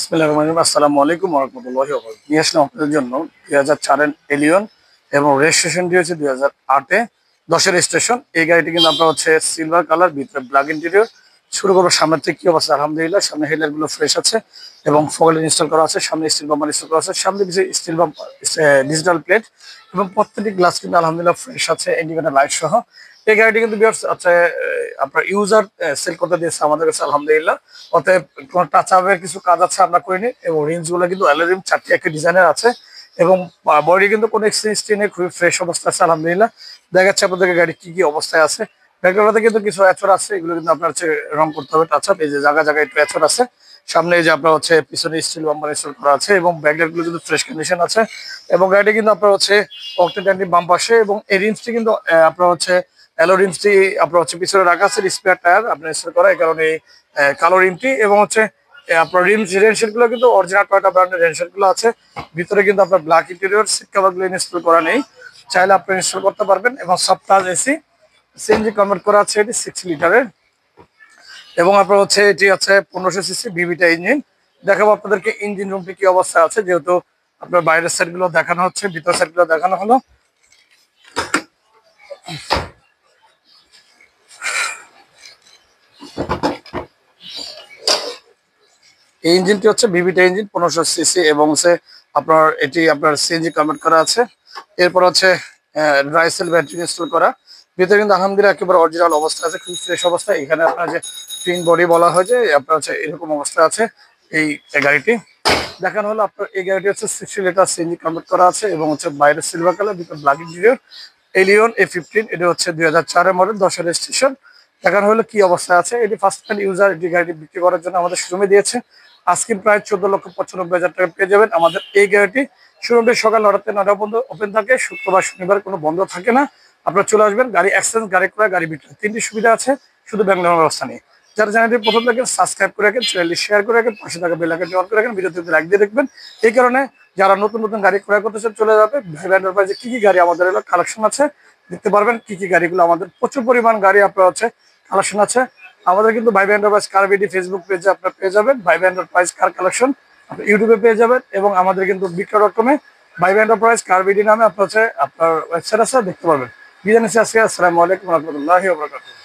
আসসালামু আলাইকুম ওয়া রাহমাতুল্লাহি ওয়া বারাকাতুহু। নিয়ে আসলাম আপনাদের জন্য 2004 এলিয়ন এবং রেজিস্ট্রেশনটি হচ্ছে 2008-এ 10-এর রেজিস্ট্রেশন। এই গাড়িটি কিন্তু আপনার হচ্ছে সিলভার কালার, ভিতরে ব্ল্যাক ইন্টেরিয়র। শুরু করবো সামনের থেকে। কি অবস্থা? আলহামদুলিল্লাহ, সামনে হেডলাইট গুলো ফ্রেশ আছে এবং ফগ ইনস্টল করা আছে। সামনে স্টিল বাম্পার ইনস্টল করা আছে, সামনে কিছু স্টিল বাম্পার, ডিজিটাল প্লেট এবং প্রত্যেকটি গ্লাস কিন্তু আলহামদুলিল্লাহ ফ্রেশ আছে, ইন্ডিকেটর লাইট সহ। এই গাড়িটি কিন্তু ভিউয়ার্স আছে আপনার ইউজার সেল করতে দিয়েছে আমাদের কাছে আলহামদুলিল্লাহ। অতএব কোনো টাচ আপের কিছু কাজ আছে আমরা করিনি এবং রিমস গুলো কিন্তু অ্যালোরিম 4টি একই ডিজাইনের আছে এবং বডি কিন্তু কোনো এক্সচেঞ্জ নেই, খুবই ফ্রেশ অবস্থা আছে আলহামদুলিল্লাহ। দেখা যাচ্ছে আপনাদেরকে গাড়ি কি কি অবস্থায় আছে। ব্যাকগ্রাউন্ডে কিন্তু কিছু অ্যাচর আছে, এগুলো কিন্তু আপনার হচ্ছে রং করতে হবে, টাচ আপ। এই যে জায়গা জায়গায় একটু অ্যাচর আছে। সামনে এই যে আপনার হচ্ছে পিছনে স্টিল বাম্পার ইনস্টল করা আছে এবং ব্যাকলাইট গুলো কিন্তু ফ্রেশ কন্ডিশন আছে এবং গাড়িটি কিন্তু আপনার হচ্ছে অক্টেন ট্যাঙ্কি বাম্প আসে এবং এই রিমসটি কিন্তু আপনার হচ্ছে অ্যালো রিমসটি আপনার হচ্ছে পিছনে রাখা আছে, স্পেয়ার টায়ার আপনার ইনস্টল করা, এই কারণে কালো রিমটি এবং হচ্ছে আপনার রিমস রেনশেড গুলো কিন্তু অরিজিনাল টয়োটা ব্র্যান্ডের রেনশেড গুলো আছে। ভিতরে কিন্তু আপনার ব্ল্যাক ইন্টেরিয়র, সিট কভার গুলো ইনস্টল করা নেই, চাইলে আপনি ইনস্টল করতে পারবেন এবং soft touch AC, CNG convert করা আছে, এটি 6 লিটারের এবং আপনার হচ্ছে এটি আছে 1500 সিসি ভিভিটা ইঞ্জিন। দেখাবো আপনাদেরকে ইঞ্জিন রুমটি কি অবস্থায় আছে, যেহেতু আপনার বাইরের সাইড গুলো দেখানো হচ্ছে, ভিতর সাইড গুলো দেখানো হলো। এই ইঞ্জিনটি হচ্ছে ভিভিটা ইঞ্জিন 1500 সিসি এবং আপনার এটি আপনার সিএনজি কনভার্ট করা আছে। এরপর হচ্ছে ড্রাই সেল ব্যাটারি ইনস্টল করা। ভিতরে কিন্তু আলহামদুলিল্লাহ একেবারে অরিজিনাল অবস্থা আছে, খুব ফ্রেশ অবস্থা। এখানে আপনার যে টুইন বডি বলা হয় যে আপনার হচ্ছে এরকম অবস্থা আছে এই গাড়িটি। দেখানো হলো আপনার এই গাড়িটি হচ্ছে 60 লিটার সিএনজি কনভার্ট করা আছে এবং হচ্ছে বাইরে সিলভার কালার, ভিতরে ব্ল্যাক ইন্টেরিয়র। এলিয়ন A15, এটি হচ্ছে 2004-এর মডেল, 10-এর রেজিস্ট্রেশন। দেখানো হলো কি অবস্থায় আছে। এটি ফার্স্ট হ্যান্ড ইউজার, এটি গাড়িটি বিক্রি করার জন্য আমাদের শোরুমে দিয়েছে। আজকে প্রায় 14,95,000 টাকা পেয়ে যাবেন আমাদের এই গাড়িটি। শোরুমে সকাল 9টা থেকে 9টা পর্যন্ত ওপেন থাকে, শুক্রবার শনিবার কোনো বন্ধ থাকে না। আপনারা চলে আসবেন। গাড়ি এক্সচেঞ্জ, গাড়ি ক্রয়, গাড়ি বিক্রি, 3টি সুবিধা আছে শুধু ব্যাংক ব্যবস্থা নিয়ে। যারা চ্যানেলটি প্রথম দেখেন সাবস্ক্রাইব করে রাখেন, চ্যানেলটি শেয়ার করে রাখেন, পাশে থাকা বেল আইকনটি অন করে রাখেন, ভিডিওতে লাইক দিয়ে দেখবেন। এই কারণে যারা নতুন নতুন গাড়ি ক্রয় করতে চান চলে যাবে ভাই এন্টারপ্রাইজে। কি কি গাড়ি আমাদের এলো কালেকশন আছে দেখতে পারবেন, কি কি গাড়িগুলো আমাদের প্রচুর পরিমাণ গাড়ি আপনার হচ্ছে কালেকশন আছে। আমাদের কিন্তু ভাই এন্টারপ্রাইজ কার ভিডি ফেসবুক পেজে আপনার পেয়ে যাবেন, ভাই এন্টারপ্রাইজ কার কালেকশন আপনি ইউটিউবে পেয়ে যাবেন এবং আমাদের কিন্তু বিক্রয়.com-এ ভাই এন্টারপ্রাইজ কার ভিডি নামে আপনার হচ্ছে আপনার ওয়েবসাইট আছে, দেখতে পারবেন। বিদায় নিচ্ছি আজকে। আসসালামু আলাইকুম ওয়া রাহমাতুল্লাহি ওয়া বারাকাতুহু।